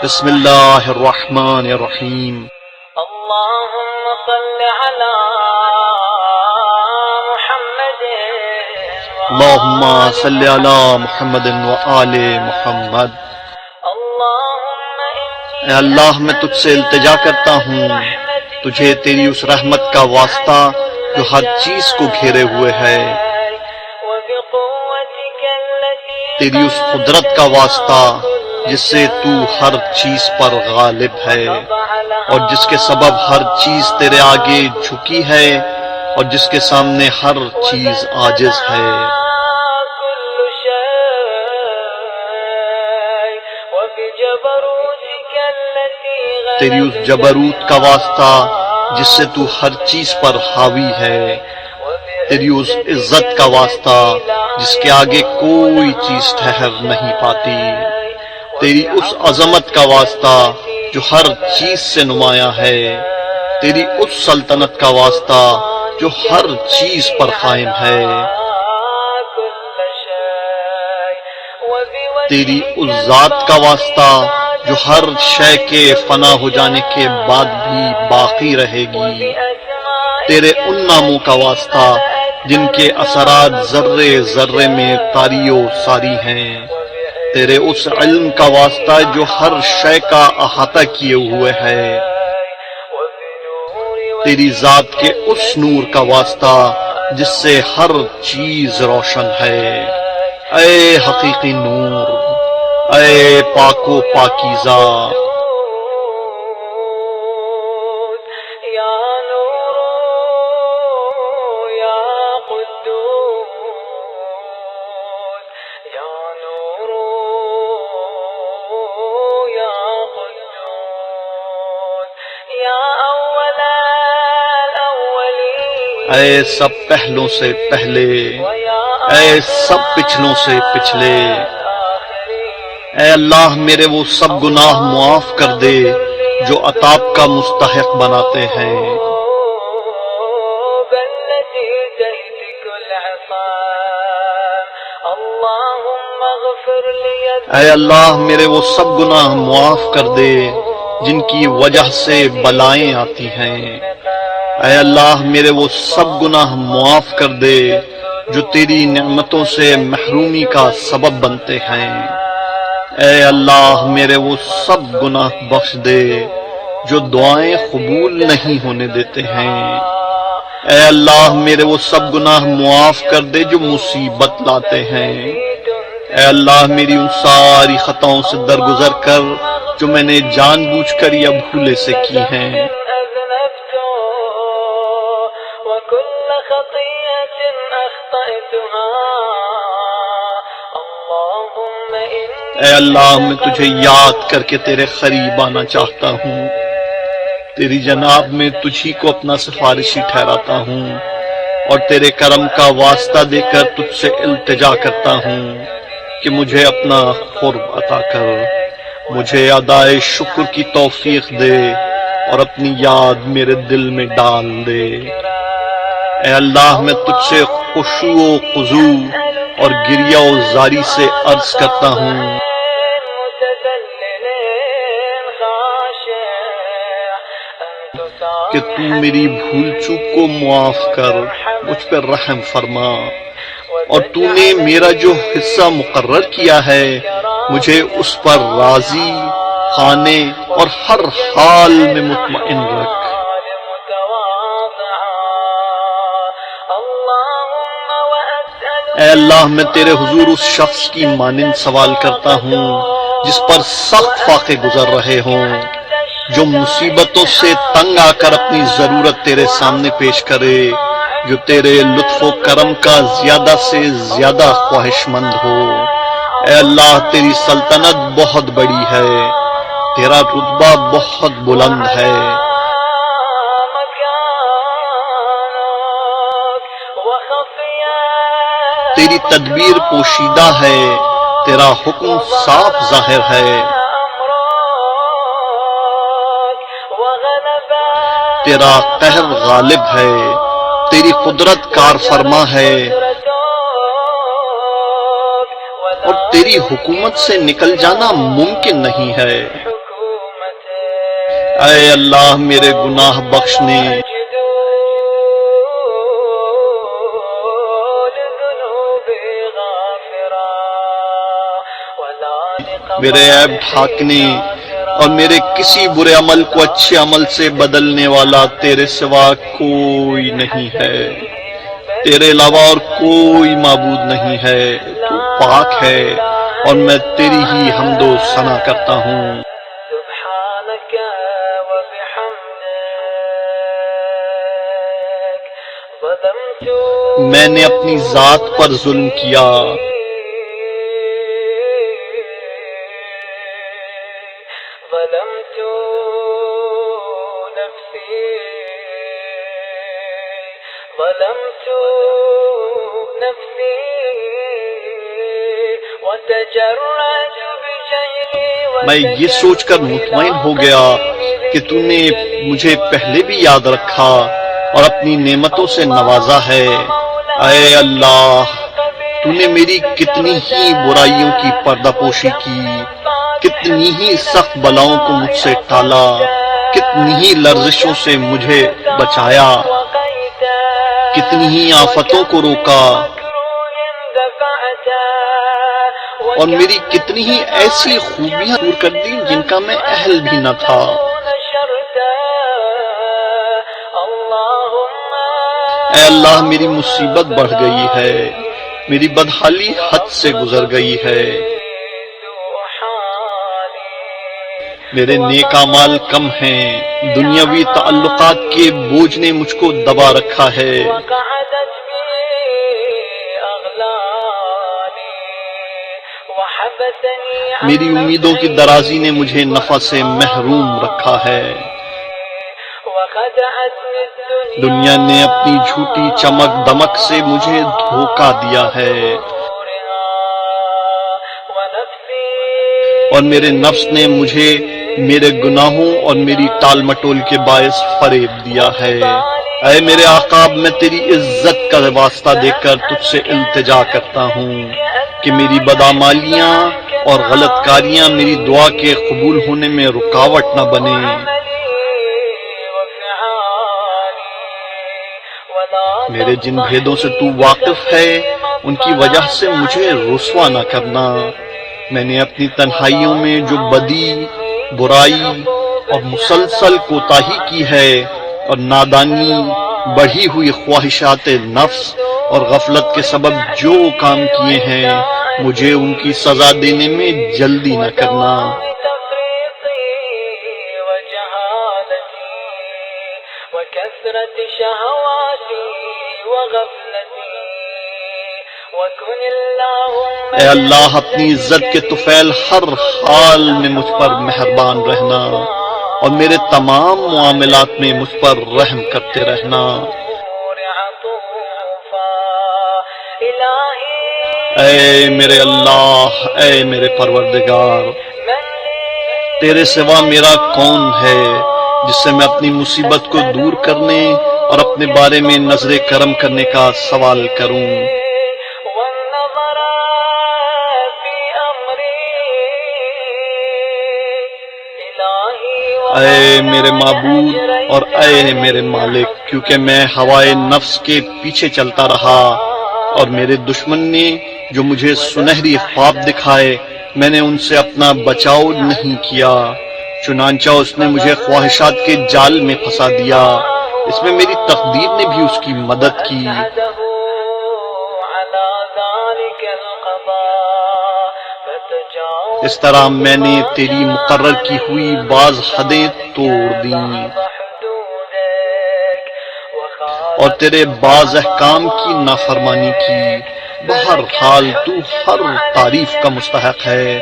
بسم اللہ الرحمن الرحیم اللهم صل على محمد اللہم صلی علی محمد وآل محمد۔ اے اللہ میں تجھ سے التجا کرتا ہوں، تجھے تیری اس رحمت کا واسطہ جو ہر چیز کو گھیرے ہوئے ہے، تیری اس قدرت کا واسطہ جس سے تو ہر چیز پر غالب ہے اور جس کے سبب ہر چیز تیرے آگے جھکی ہے اور جس کے سامنے ہر چیز عاجز ہے۔ تیری اس جبروت کا واسطہ جس سے تو ہر چیز پر حاوی ہے، تیری اس عزت کا واسطہ جس کے آگے کوئی چیز ٹھہر نہیں پاتی، تیری اس عظمت کا واسطہ جو ہر چیز سے نمایاں ہے، تیری اس سلطنت کا واسطہ جو ہر چیز پر قائم ہے، تیری اس ذات کا واسطہ جو ہر شے کے فنا ہو جانے کے بعد بھی باقی رہے گی، تیرے ان ناموں کا واسطہ جن کے اثرات ذرے ذرے میں طاری و ساری ہیں، تیرے اس علم کا واسطہ جو ہر شے کا احاطہ کیے ہوئے ہے، تیری ذات کے اس نور کا واسطہ جس سے ہر چیز روشن ہے۔ اے حقیقی نور، اے پاک و پاکیزہ، اے سب پہلوں سے پہلے، اے سب پچھلوں سے پچھلے، اے اللہ میرے وہ سب گناہ معاف کر دے جو عطاب کا مستحق بناتے ہیں۔ اے اللہ میرے وہ سب گناہ معاف کر دے جن کی وجہ سے بلائیں آتی ہیں۔ اے اللہ میرے وہ سب گناہ معاف کر دے جو تیری نعمتوں سے محرومی کا سبب بنتے ہیں۔ اے اللہ میرے وہ سب گناہ بخش دے جو دعائیں قبول نہیں ہونے دیتے ہیں۔ اے اللہ میرے وہ سب گناہ معاف کر دے جو مصیبت لاتے ہیں۔ اے اللہ میری ان ساری خطاؤں سے درگزر کر جو میں نے جان بوجھ کر یا بھولے سے کی ہیں۔ اے اللہ میں تجھے یاد کر کے تیرے قریب آنا چاہتا ہوں، تیری جناب میں تجھی کو اپنا سفارشی ٹھہراتا ہوں اور تیرے کرم کا واسطہ دے کر تجھ سے التجا کرتا ہوں کہ مجھے اپنا قرب عطا کر، مجھے ادائے شکر کی توفیق دے اور اپنی یاد میرے دل میں ڈال دے۔ اے اللہ میں تجھ سے خشوع و خضوع اور گریہ و زاری سے عرض کرتا ہوں کہ تو میری بھول چوک کو معاف کر، مجھ پر رحم فرما، اور تو نے میرا جو حصہ مقرر کیا ہے مجھے اس پر راضی، قانع اور ہر حال میں مطمئن رکھ۔ اے اللہ میں تیرے حضور اس شخص کی مانند سوال کرتا ہوں جس پر سخت فاقے گزر رہے ہوں، جو مصیبتوں سے تنگ آ کر اپنی ضرورت تیرے سامنے پیش کرے، جو تیرے لطف و کرم کا زیادہ سے زیادہ خواہش مند ہو۔ اے اللہ تیری سلطنت بہت بڑی ہے، تیرا رتبہ بہت بلند ہے، تیری تدبیر پوشیدہ ہے، تیرا حکم صاف ظاہر ہے، تیرا قہر غالب ہے، تیری قدرت کار فرما ہے، اور تیری حکومت سے نکل جانا ممکن نہیں ہے۔ اے اللہ میرے گناہ بخشنے، میرے عیب ڈھانکنے اور میرے کسی برے عمل کو اچھے عمل سے بدلنے والا تیرے سوا کوئی نہیں ہے، تیرے علاوہ اور کوئی معبود نہیں ہے، تو پاک ہے اور میں تیری ہی حمد و ثنا کرتا ہوں۔ میں نے اپنی ذات پر ظلم کیا، میں یہ سوچ کر مطمئن ہو گیا کہ تو نے مجھے پہلے بھی یاد رکھا اور اپنی نعمتوں سے نوازا ہے۔ اے اللہ، تو نے میری کتنی ہی برائیوں کی پردہ پوشی کی، کتنی ہی سخت بلاؤں کو مجھ سے ٹالا، کتنی ہی لرزشوں سے مجھے بچایا، کتنی ہی آفتوں کو روکا، اور میری کتنی ہی ایسی خوبیاں دور کر دی جن کا میں اہل بھی نہ تھا۔ اے اللہ، میری مصیبت بڑھ گئی ہے، میری بدحالی حد سے گزر گئی ہے، میرے نیک اعمال کم ہیں، دنیاوی تعلقات کے بوجھ نے مجھ کو دبا رکھا ہے، میری امیدوں کی درازی نے مجھے نفع سے محروم رکھا ہے، دنیا نے اپنی جھوٹی چمک دمک سے مجھے دھوکہ دیا ہے، اور میرے نفس نے مجھے میرے گناہوں اور میری ٹال مٹول کے باعث فریب دیا ہے۔ اے میرے آقا، میں تیری عزت کا واسطہ دے کر تجھ سے التجا کرتا ہوں کہ میری بدعمالیاں اور غلط کاریاں میری دعا کے قبول ہونے میں رکاوٹ نہ بنے۔ میرے جن بھیدوں سے تو واقف ہے ان کی وجہ سے مجھے رسوا نہ کرنا۔ میں نے اپنی تنہائیوں میں جو بدی، برائی اور مسلسل کوتاہی کی ہے، اور نادانی، بڑھی ہوئی خواہشات نفس اور غفلت کے سبب جو کام کیے ہیں، مجھے ان کی سزا دینے میں جلدی نہ کرنا۔ اے اللہ، اپنی عزت کے طفیل ہر حال میں مجھ پر مہربان رہنا اور میرے تمام معاملات میں مجھ پر رحم کرتے رہنا۔ اے میرے اللہ، اے میرے پروردگار، تیرے سوا میرا کون ہے جس سے میں اپنی مصیبت کو دور کرنے اور اپنے بارے میں نظر کرم کرنے کا سوال کروں۔ اے میرے معبود اور اے میرے مالک، کیونکہ میں ہوائے نفس کے پیچھے چلتا رہا اور میرے دشمن نے جو مجھے سنہری خواب دکھائے، میں نے ان سے اپنا بچاؤ نہیں کیا، چنانچہ اس نے مجھے خواہشات کے جال میں پھنسا دیا، اس میں میری تقدیر نے بھی اس کی مدد کی۔ اس طرح میں نے تیری مقرر کی ہوئی بعض حدیں توڑ دیں اور تیرے بعض احکام کی نافرمانی کی۔ بہرحال تو ہر تعریف کا مستحق ہے،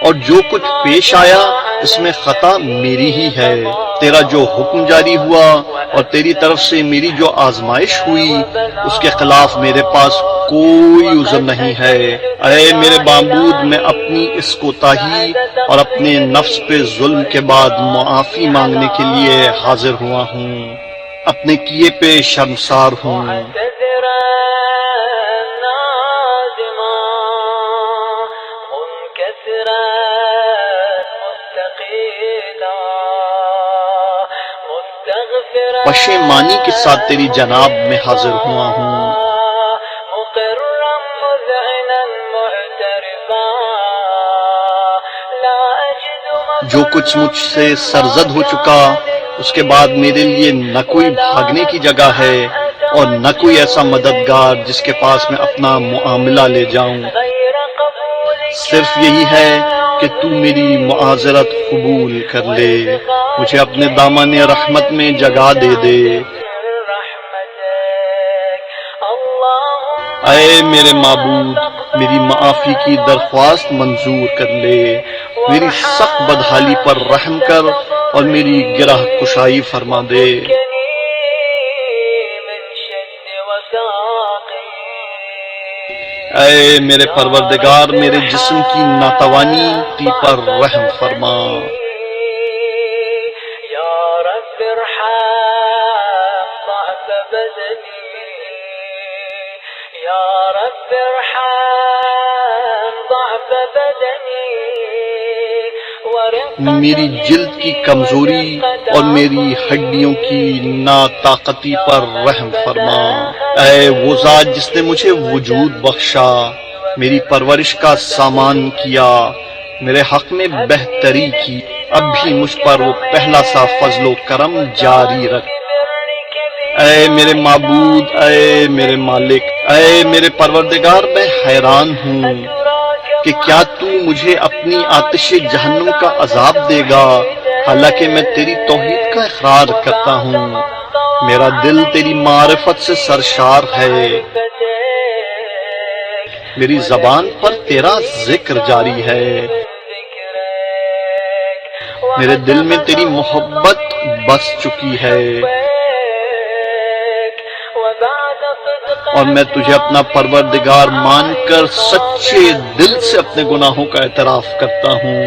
اور جو کچھ پیش آیا اس میں خطا میری ہی ہے۔ تیرا جو حکم جاری ہوا اور تیری طرف سے میری جو آزمائش ہوئی، اس کے خلاف میرے پاس کوئی عذر نہیں ہے۔ اے میرے معبود، میں اپنی اس کوتاہی اور اپنے نفس پہ ظلم کے بعد معافی مانگنے کے لیے حاضر ہوا ہوں، اپنے کیے پہ شرمسار ہوں۔ مجيدا مستغفرا پشیمانی کے ساتھ تیری جناب میں حاضر ہوا ہوں، مقرا مذعنا معترفا لا أجد جو کچھ مجھ سے سرزد ہو چکا اس کے بعد میرے لیے نہ کوئی بھاگنے کی جگہ ہے اور نہ کوئی ایسا مددگار جس کے پاس میں اپنا معاملہ لے جاؤں، غير قبول صرف یہی ہے کہ تو میری معذرت قبول کر لے، مجھے اپنے دامن رحمت میں جگہ دے دے۔ رحمتك اللهم اے میرے معبود، میری معافی کی درخواست منظور کر لے، میری سخت بدحالی پر رحم کر اور میری گرہ کشائی فرما دے۔ من شد وثاقي اے میرے پروردگار، میرے جسم کی ناتوانی پر رحم فرما۔ يا رب ارحم ضعف بدني يا رب ارحم ضعف بدني میری جلد کی کمزوری اور میری ہڈیوں کی ناطاقتی پر رحم فرما۔ اے وہ ذات جس نے مجھے وجود بخشا، میری پرورش کا سامان کیا، میرے حق میں بہتری کی، اب بھی مجھ پر وہ پہلا سا فضل و کرم جاری رکھ۔ اے میرے معبود، اے میرے مالک، اے میرے پروردگار، میں حیران ہوں کہ کیا تو مجھے اپنی آتش جہنم کا عذاب دے گا، حالانکہ میں تیری توحید کا اقرار کرتا ہوں، میرا دل تیری معرفت سے سرشار ہے، میری زبان پر تیرا ذکر جاری ہے، میرے دل میں تیری محبت بس چکی ہے، اور میں تجھے اپنا پروردگار مان کر سچے دل سے اپنے گناہوں کا اعتراف کرتا ہوں۔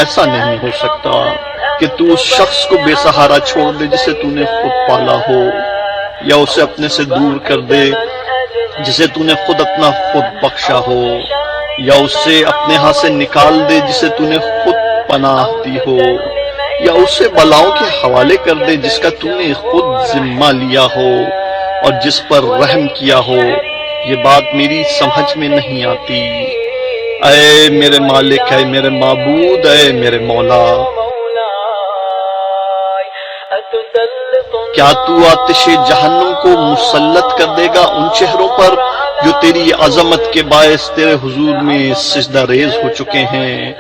ایسا نہیں ہو سکتا کہ تو اس شخص کو بے سہارا چھوڑ دے جسے تو نے خود پالا ہو، یا اسے اپنے سے دور کر دے جسے تو نے خود اپنا خود بخشا ہو، یا اسے اپنے ہاتھ سے نکال دے جسے تو نے خود پناہ دی ہو، یا اسے بلاؤں کے حوالے کر دے جس کا تو نے خود ذمہ لیا ہو اور جس پر رحم کیا ہو۔ یہ بات میری سمجھ میں نہیں آتی۔ اے میرے مالک، اے میرے معبود، اے میرے مولا، کیا تو آتش جہنم کو مسلط کر دے گا ان چہروں پر جو تیری عظمت کے باعث تیرے حضور میں سجدہ ریز ہو چکے ہیں،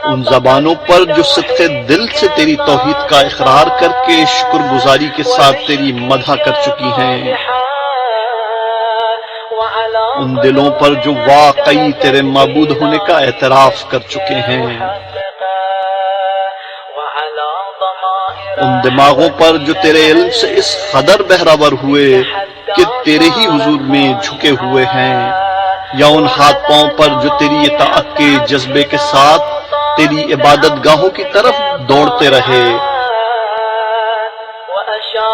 ان زبانوں پر جو صدق دل سے تیری توحید کا اقرار کر کے شکر گزاری کے ساتھ تیری مدح کر چکی ہیں، ان دلوں پر جو واقعی تیرے معبود ہونے کا اعتراف کر چکے ہیں، ان دماغوں پر جو تیرے علم سے اس قدر بہراور ہوئے کہ تیرے ہی حضور میں جھکے ہوئے ہیں، یا ان ہاتھ پاؤں پر جو تیری اطاعت کے جذبے کے ساتھ تیری عبادت گاہوں کی طرف دوڑتے رہے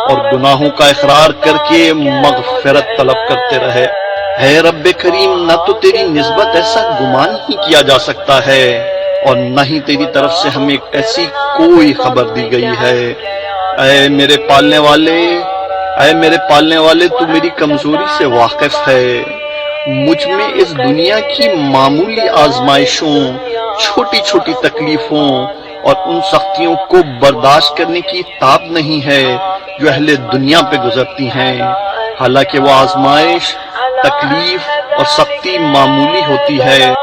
اور گناہوں کا اقرار کر کے مغفرت طلب کرتے رہے۔ اے رب کریم، نہ تو تیری نسبت ایسا گمان ہی کیا جا سکتا ہے اور نہ ہی تیری طرف سے ہمیں ایسی کوئی خبر دی گئی ہے۔ اے میرے پالنے والے، تو میری کمزوری سے واقف ہے، مجھ میں اس دنیا کی معمولی آزمائشوں، چھوٹی چھوٹی تکلیفوں اور ان سختیوں کو برداشت کرنے کی تاب نہیں ہے جو اہل دنیا پہ گزرتی ہیں، حالانکہ وہ آزمائش، تکلیف اور سختی معمولی ہوتی ہے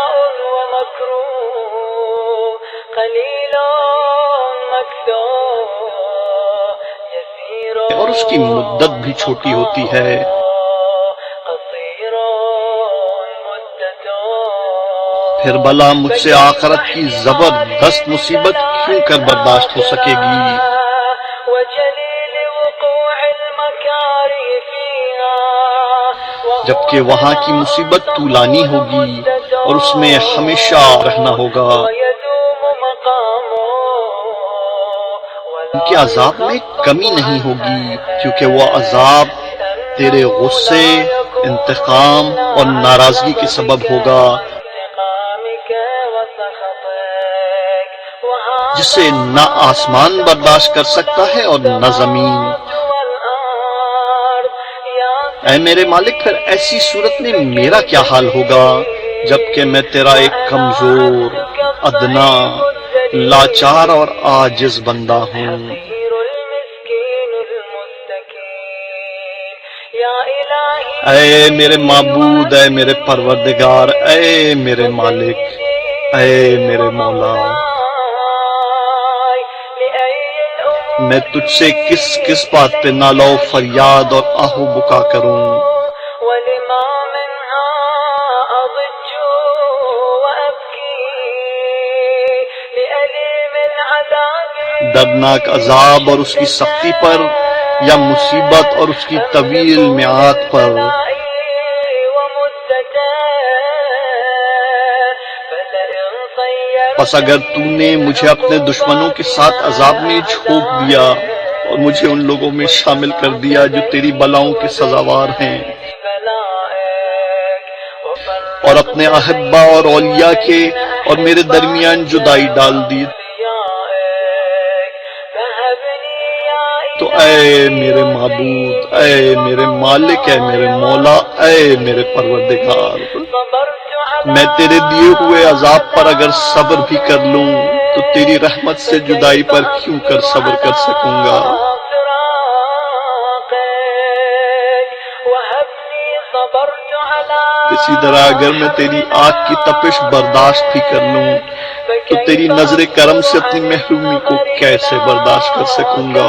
اور اس کی مدت بھی چھوٹی ہوتی ہے۔ پھر بھلا مجھ سے آخرت کی زبردست مصیبت کیوں کر برداشت ہو سکے گی؟ جبکہ وہاں کی مصیبت طولانی ہوگی اور اس میں ہمیشہ رہنا ہوگا۔ ان کے عذاب میں کمی نہیں ہوگی، کیونکہ وہ عذاب تیرے غصے انتقام اور ناراضگی کے سبب ہوگا، انتقامك وسخطك وهذا جسے نہ آسمان برداشت کر سکتا ہے اور نہ زمین۔ والأرض يا اے میرے مالک، پھر ایسی صورت میں میرا کیا حال ہوگا جبکہ میں تیرا ایک کمزور، ادنا، لاچار اور عاجز بندہ ہوں۔ الفقير المسكين المستكين يا إلهي اے میرے معبود، اے میرے پروردگار، اے میرے مالک، اے میرے مولا، لأي الأمور میں تجھ سے کس کس بات پہ نالہ و فریاد اور آہ و بکا کروں، ولما منها أضج وأبكي لأليم العذاب دردناک عذاب اور اس کی سختی پر، یا مصیبت اور اس کی طویل میعاد پر۔ پس اگر تو نے مجھے اپنے دشمنوں کے ساتھ عذاب میں جھونک دیا اور مجھے ان لوگوں میں شامل کر دیا جو تیری بلاؤں کے سزاوار ہیں، اور اپنے احبا اور اولیاء کے اور میرے درمیان جدائی ڈال دی، تو اے میرے معبود، اے میرے مالک، اے میرے مولا، اے میرے پروردگار، میں تیرے دیے ہوئے عذاب پر اگر صبر بھی کر لوں تو تیری رحمت سے جدائی پر کیوں کر صبر کر سکوں گا؟ اسی طرح اگر میں تیری آگ کی تپش برداشت بھی کر لوں تو تیری نظر کرم سے اپنی محرومی کو کیسے برداشت کر سکوں گا؟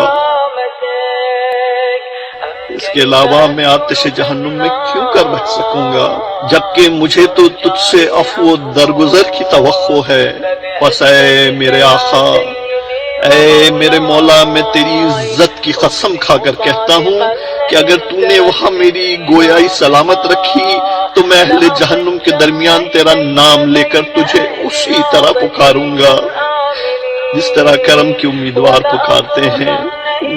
اس کے علاوہ میں آتش جہنم میں کیوں کر رہ سکوں گا، جبکہ مجھے تو تجھ سے عفو و درگزر کی توقع ہے۔ پس اے میرے آقا، اے میرے مولا، میں تیری عزت کی قسم کھا کر کہتا ہوں کہ اگر تو نے وہاں میری گویائی سلامت رکھی تو میں اہل جہنم کے درمیان تیرا نام لے کر تجھے اسی طرح پکاروں گا جس طرح کرم کے امیدوار پکارتے ہیں۔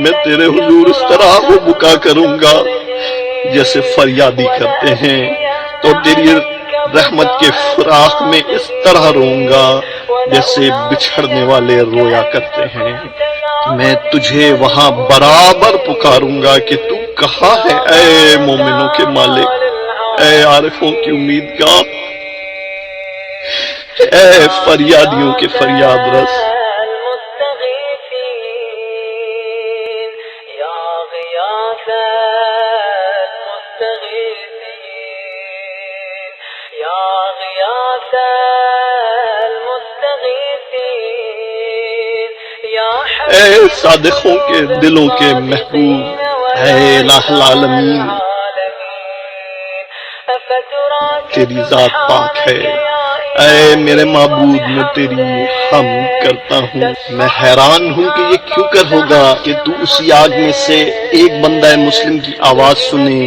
میں تیرے حضور اس طرح وہ بکا کروں گا جیسے فریادی کرتے ہیں، تو تیری رحمت کے فراق میں اس طرح روں گا جیسے بچھڑنے والے رویا کرتے ہیں۔ میں تجھے وہاں برابر پکاروں گا کہ تو کہاں ہے اے مومنوں کے مالک، اے عارفوں کی امید گاہ، اے فریادیوں کے فریاد رس۔ اے صادقوں کے دلوں کے محبوب، اے الہ العالمین، تیری ذات پاک ہے۔ اے میرے معبود، میں تیری حمد کرتا ہوں۔ میں حیران ہوں کہ یہ کیوں کر ہوگا کہ تو اسی آگ میں سے ایک بندہ مسلم کی آواز سنے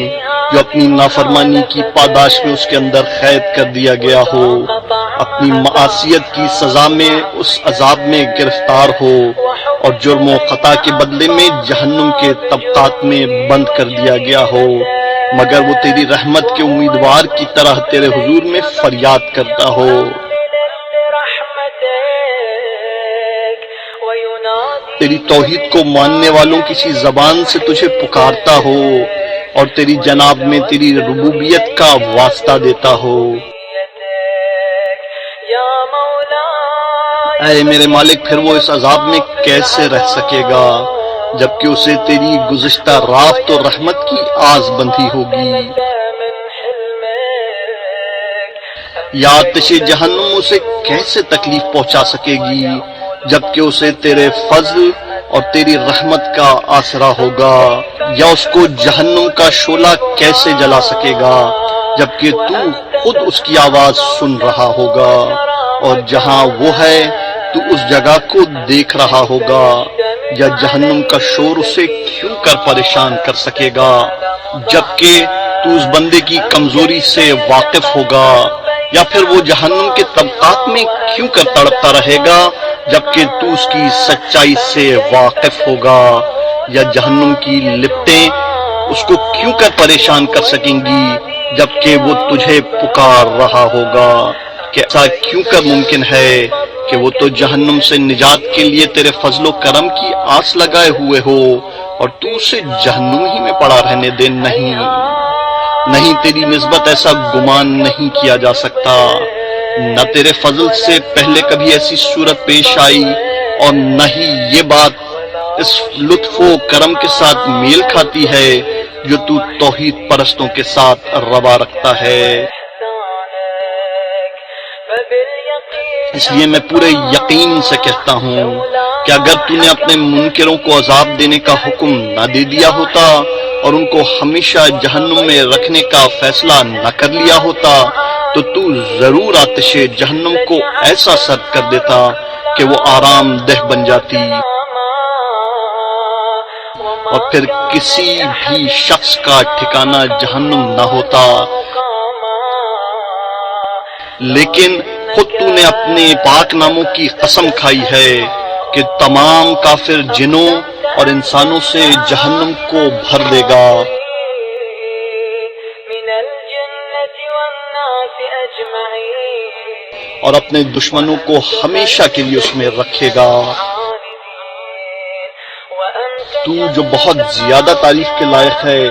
جو اپنی نافرمانی کی پاداش میں اس کے اندر قید کر دیا گیا ہو، اپنی معاصیت کی سزا میں اس عذاب میں گرفتار ہو، اور جرم و خطا کے بدلے میں جہنم کے طبقات میں بند کر دیا گیا ہو، مگر وہ تیری رحمت کے امیدوار کی طرح تیرے حضور میں فریاد کرتا ہو۔ تیری توحید کو ماننے والوں کسی زبان سے تجھے پکارتا ہو اور تیری جناب میں تیری ربوبیت کا واسطہ دیتا ہو۔ اے میرے مالک، پھر وہ اس عذاب میں کیسے رہ سکے گا جبکہ اسے تیری گزشتہ رافت اور رحمت کی آس بندھی ہوگی؟ یا آتش جہنم اسے کیسے تکلیف پہنچا سکے گی جبکہ اسے تیرے فضل اور تیری رحمت کا آسرا ہوگا؟ یا اس کو جہنم کا شعلہ کیسے جلا سکے گا جبکہ تو خود اس کی آواز سن رہا ہوگا، اور جہاں وہ ہے تو اس جگہ کو دیکھ رہا ہوگا؟ یا جہنم کا شور اسے کیوں کر پریشان کر سکے گا جبکہ تو اس بندے کی کمزوری سے واقف ہوگا؟ یا پھر وہ جہنم کے طبقات میں کیوں کر تڑپتا رہے گا جبکہ تو اس کی سچائی سے واقف ہوگا؟ یا جہنم کی لپٹیں اس کو کیوں کر پریشان کر سکیں گی جبکہ وہ تجھے پکار رہا ہوگا کہ ایسا کیوں کر ممکن ہے کہ وہ تو جہنم سے نجات کے لیے تیرے فضل و کرم کی آس لگائے ہوئے ہو اور تو اسے جہنم ہی میں پڑا رہنے دے. نہیں تیری نسبت ایسا گمان نہیں کیا جا سکتا. نہ تیرے فضل سے پہلے کبھی ایسی صورت پیش آئی اور نہ ہی یہ بات اس لطف و کرم کے ساتھ میل کھاتی ہے جو تو توحید پرستوں کے ساتھ روا رکھتا ہے. اس لیے میں پورے یقین سے کہتا ہوں کہ اگر تو نے اپنے منکروں کو عذاب دینے کا حکم نہ دے دیا ہوتا اور ان کو ہمیشہ جہنم میں رکھنے کا فیصلہ نہ کر لیا ہوتا تو ضرور آتش جہنم کو ایسا سرد کر دیتا کہ وہ آرام دہ بن جاتی اور پھر کسی بھی شخص کا ٹھکانہ جہنم نہ ہوتا. لیکن خود تو نے اپنے پاک ناموں کی قسم کھائی ہے کہ تمام کافر جنوں اور انسانوں سے جہنم کو بھر دے گا اور اپنے دشمنوں کو ہمیشہ کے لیے اس میں رکھے گا. تو جو بہت زیادہ تعریف کے لائق ہے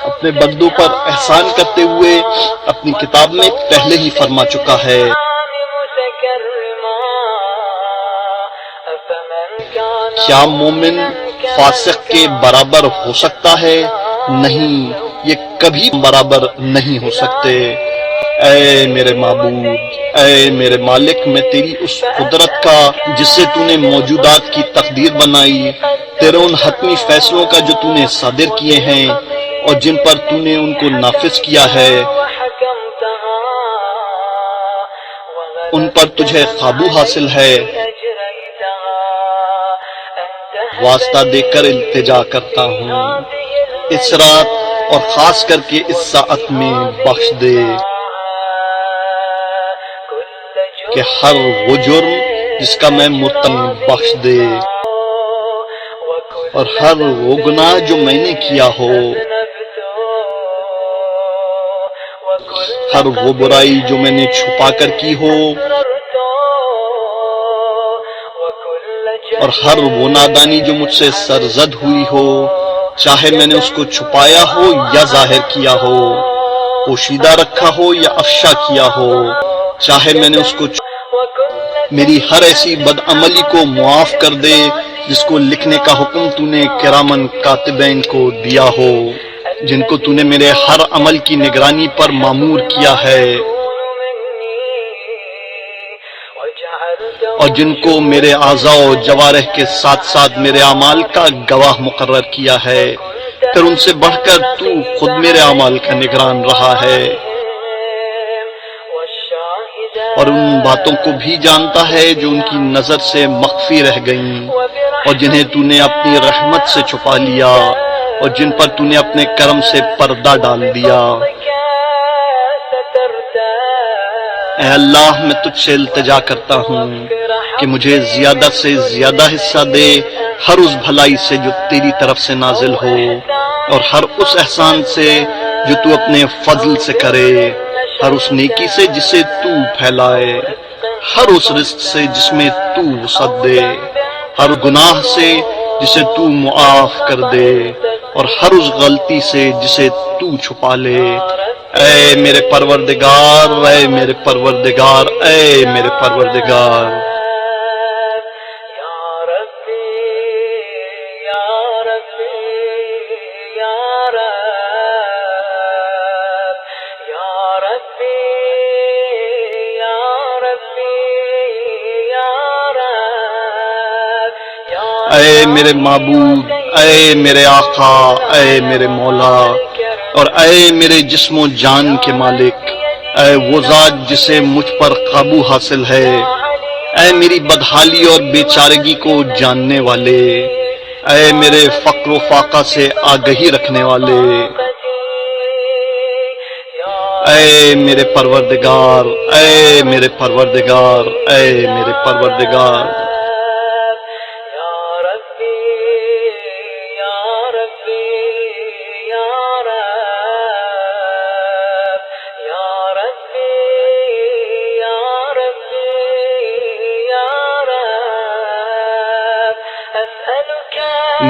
اپنے بندوں پر احسان کرتے ہوئے اپنی کتاب میں پہلے ہی فرما چکا ہے. کیا مومن فاسق کے برابر ہو سکتا ہے؟ نہیں، یہ کبھی برابر نہیں ہو سکتے. اے میرے معبود، اے میرے مالک، میں تیری اس قدرت کا جس سے تو نے موجودات کی تقدیر بنائی، تیرے ان حتمی فیصلوں کا جو تو نے صادر کیے ہیں اور جن پر تو نے ان کو نافذ کیا ہے، ان پر تجھے قابو حاصل ہے. واسطہ دے کر التجا کرتا ہوں اس رات اور خاص کر کے اس ساعت میں بخش دے کہ ہر وہ جرم جس کا میں مرتکب بخش دے اور ہر وہ گناہ جو میں نے کیا ہو، ہر وہ برائی جو میں نے چھپا کر کی ہو اور ہر وہ نادانی جو مجھ سے سرزد ہوئی ہو، چاہے میں نے اس کو چھپایا ہو یا ظاہر کیا ہو، پوشیدہ رکھا ہو یا افشا کیا ہو، چاہے میں نے اس کو میری ہر ایسی بدعملی کو معاف کر دے جس کو لکھنے کا حکم تو نے کرامن کاتبین کو دیا ہو، جن کو تو نے میرے ہر عمل کی نگرانی پر مامور کیا ہے اور جن کو میرے اعضاء و جوارح کے ساتھ ساتھ میرے اعمال کا گواہ مقرر کیا ہے. پھر ان سے بڑھ کر تو خود میرے اعمال کا نگران رہا ہے اور ان باتوں کو بھی جانتا ہے جو ان کی نظر سے مخفی رہ گئیں اور جنہیں تو نے اپنی رحمت سے چھپا لیا اور جن پر تو نے اپنے کرم سے پردہ ڈال دیا. اے اللہ، میں تجھ سے التجا کرتا ہوں کہ مجھے زیادہ سے زیادہ حصہ دے ہر اس بھلائی سے جو تیری طرف سے نازل ہو اور ہر اس احسان سے جو تو اپنے فضل سے کرے، ہر اس نیکی سے جسے تو پھیلائے، ہر اس رزق سے جس میں تو وسعت دے، ہر گناہ سے جسے تو معاف کر دے اور ہر اس غلطی سے جسے تو چھپا لے. اے میرے پروردگار، اے میرے پروردگار، اے میرے پروردگار. اے میرے معبود، اے میرے آقا، اے میرے مولا اور اے میرے جسم و جان کے مالک، اے وہ ذات جسے مجھ پر قابو حاصل ہے، اے میری بدحالی اور بیچارگی کو جاننے والے، اے میرے فقر و فاقہ سے آگہی رکھنے والے، اے میرے پروردگار، اے میرے پروردگار، اے میرے پروردگار.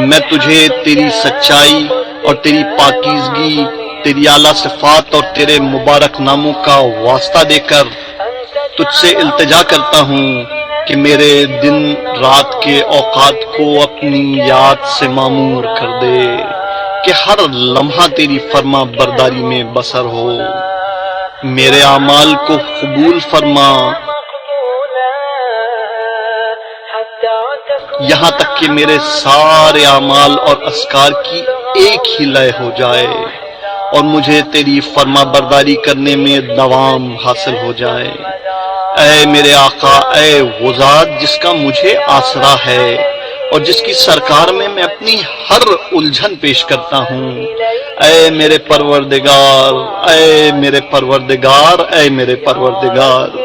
میں تجھے تیری سچائی اور تیری پاکیزگی، تیری اعلیٰ صفات اور تیرے مبارک ناموں کا واسطہ دے کر تجھ سے التجا کرتا ہوں کہ میرے دن رات کے اوقات کو اپنی یاد سے معمور کر دے، کہ ہر لمحہ تیری فرما برداری میں بسر ہو۔ میرے اعمال کو قبول فرما، یہاں تک کہ میرے سارے اعمال اور اذکار کی ایک ہی لے ہو جائے اور مجھے تیری فرما برداری کرنے میں دوام حاصل ہو جائے۔ اے میرے آقا، اے وہ ذات جس کا مجھے آسرا ہے اور جس کی سرکار میں اپنی ہر الجھن پیش کرتا ہوں، اے میرے پروردگار، اے میرے پروردگار، اے میرے پروردگار۔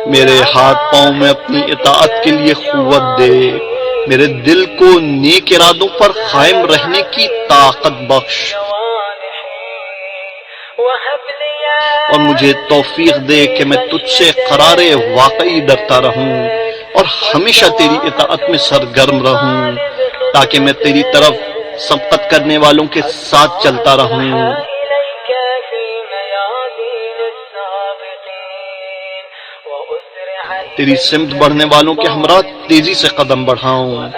میرے ہاتھ پاؤں میں اپنی اطاعت کے لیے قوت دے، میرے دل کو نیک ارادوں پر قائم رہنے کی طاقت بخش، اور مجھے توفیق دے کہ میں تجھ سے قرار واقعی ڈرتا رہوں اور ہمیشہ تیری اطاعت میں سرگرم رہوں، تاکہ میں تیری طرف سبقت کرنے والوں کے ساتھ چلتا رہوں، تیری سمت بڑھنے والوں کے ہمراہ تیزی سے قدم بڑھاؤں،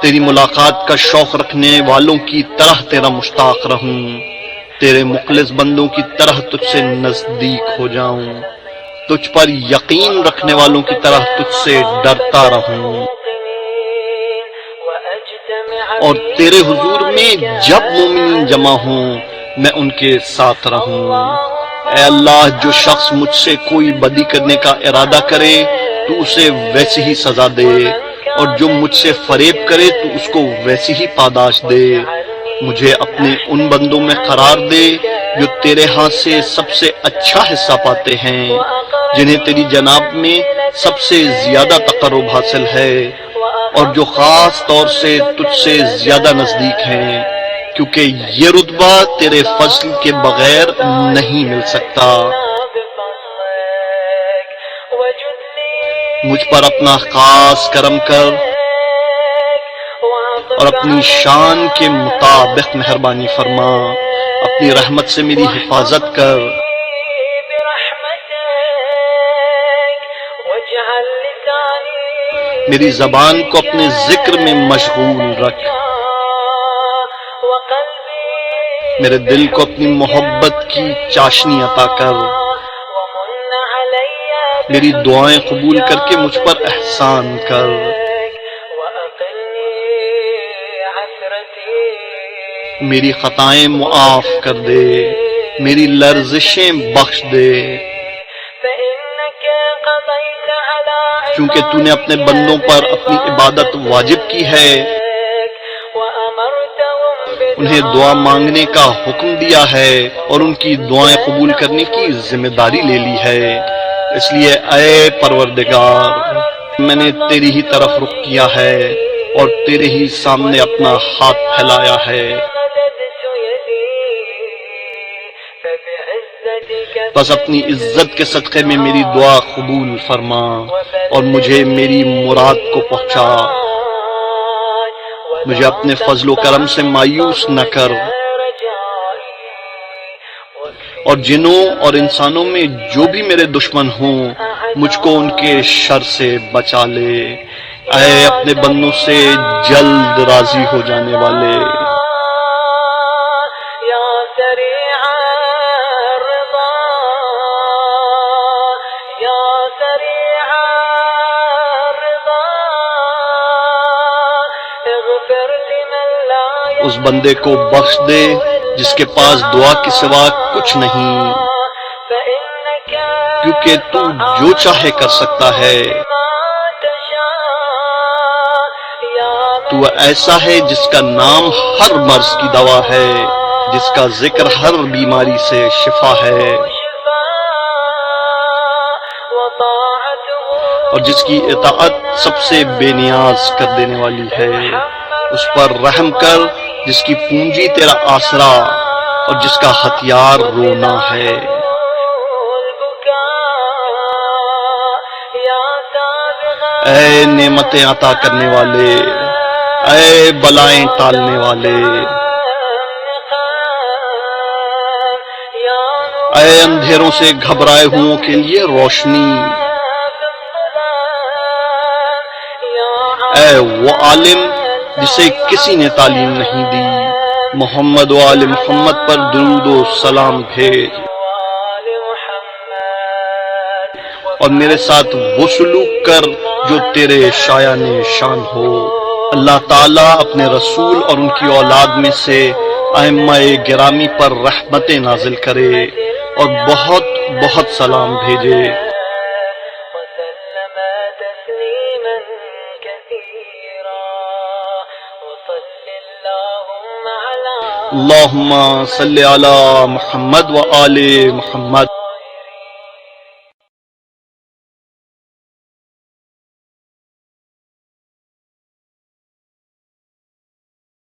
تیری ملاقات کا شوق رکھنے والوں کی طرح تیرا مشتاق رہوں، تیرے مخلص بندوں کی طرح تجھ سے نزدیک ہو جاؤں، تجھ پر یقین رکھنے والوں کی طرح تجھ سے ڈرتا رہوں، اور تیرے حضور میں جب مومنین جمع ہوں میں ان کے ساتھ رہوں۔ اے اللہ، جو شخص مجھ سے کوئی بدی کرنے کا ارادہ کرے تو اسے ویسی ہی سزا دے، اور جو مجھ سے فریب کرے تو اس کو ویسی ہی پاداش دے۔ مجھے اپنے ان بندوں میں قرار دے جو تیرے ہاں سے سب سے اچھا حصہ پاتے ہیں، جنہیں تیری جناب میں سب سے زیادہ تقرب حاصل ہے، اور جو خاص طور سے تجھ سے زیادہ نزدیک ہیں، کیونکہ یہ رتبہ تیرے فضل کے بغیر نہیں مل سکتا۔ مجھ پر اپنا خاص کرم کر اور اپنی شان کے مطابق مہربانی فرما، اپنی رحمت سے میری حفاظت کر، میری زبان کو اپنے ذکر میں مشغول رکھ، میرے دل کو اپنی محبت کی چاشنی عطا کر، میری دعائیں قبول کر کے مجھ پر احسان کر، میری خطائیں معاف کر دے، میری لرزشیں بخش دے، کیونکہ تو نے اپنے بندوں پر اپنی عبادت واجب کی ہے، انہیں دعا مانگنے کا حکم دیا ہے اور ان کی دعائیں قبول کرنے کی ذمہ داری لے لی ہے۔ اس لیے اے پروردگار، میں نے تیری ہی طرف رخ کیا ہے اور تیرے ہی سامنے اپنا ہاتھ پھیلایا ہے، بس اپنی عزت کے صدقے میں میری دعا قبول فرما اور مجھے میری مراد کو پہنچا، مجھے اپنے فضل و کرم سے مایوس نہ کر، اور جنوں اور انسانوں میں جو بھی میرے دشمن ہوں مجھ کو ان کے شر سے بچا لے، اے اپنے بندوں سے جلد راضی ہو جانے والے۔ اس بندے کو بخش دے جس کے پاس دعا کے سوا کچھ نہیں، کیونکہ تو جو چاہے کر سکتا ہے، تو ایسا ہے جس کا نام ہر مرض کی دوا ہے، جس کا ذکر ہر بیماری سے شفا ہے۔ اور جس کی اطاعت سب سے بے نیاز کر دینے والی ہے، اس پر رحم کر جس کی پونجی تیرا آسرا اور جس کا ہتھیار رونا ہے۔ اے نعمتیں عطا کرنے والے، اے بلائیں ٹالنے والے، اے اندھیروں سے گھبرائے ہوں کے لیے روشنی، اے وہ عالم جسے کسی نے تعلیم نہیں دی، محمد و آل محمد پر درود و سلام بھیج، اور میرے ساتھ وہ سلوک کر جو تیرے شایان شان ہو۔ اللہ تعالیٰ اپنے رسول اور ان کی اولاد میں سے ائمہ گرامی پر رحمتیں نازل کرے اور بہت بہت سلام بھیجے۔ وسلم تسليما كثيرا وصل اللهم على اللہم صلی علی محمد و آل محمد۔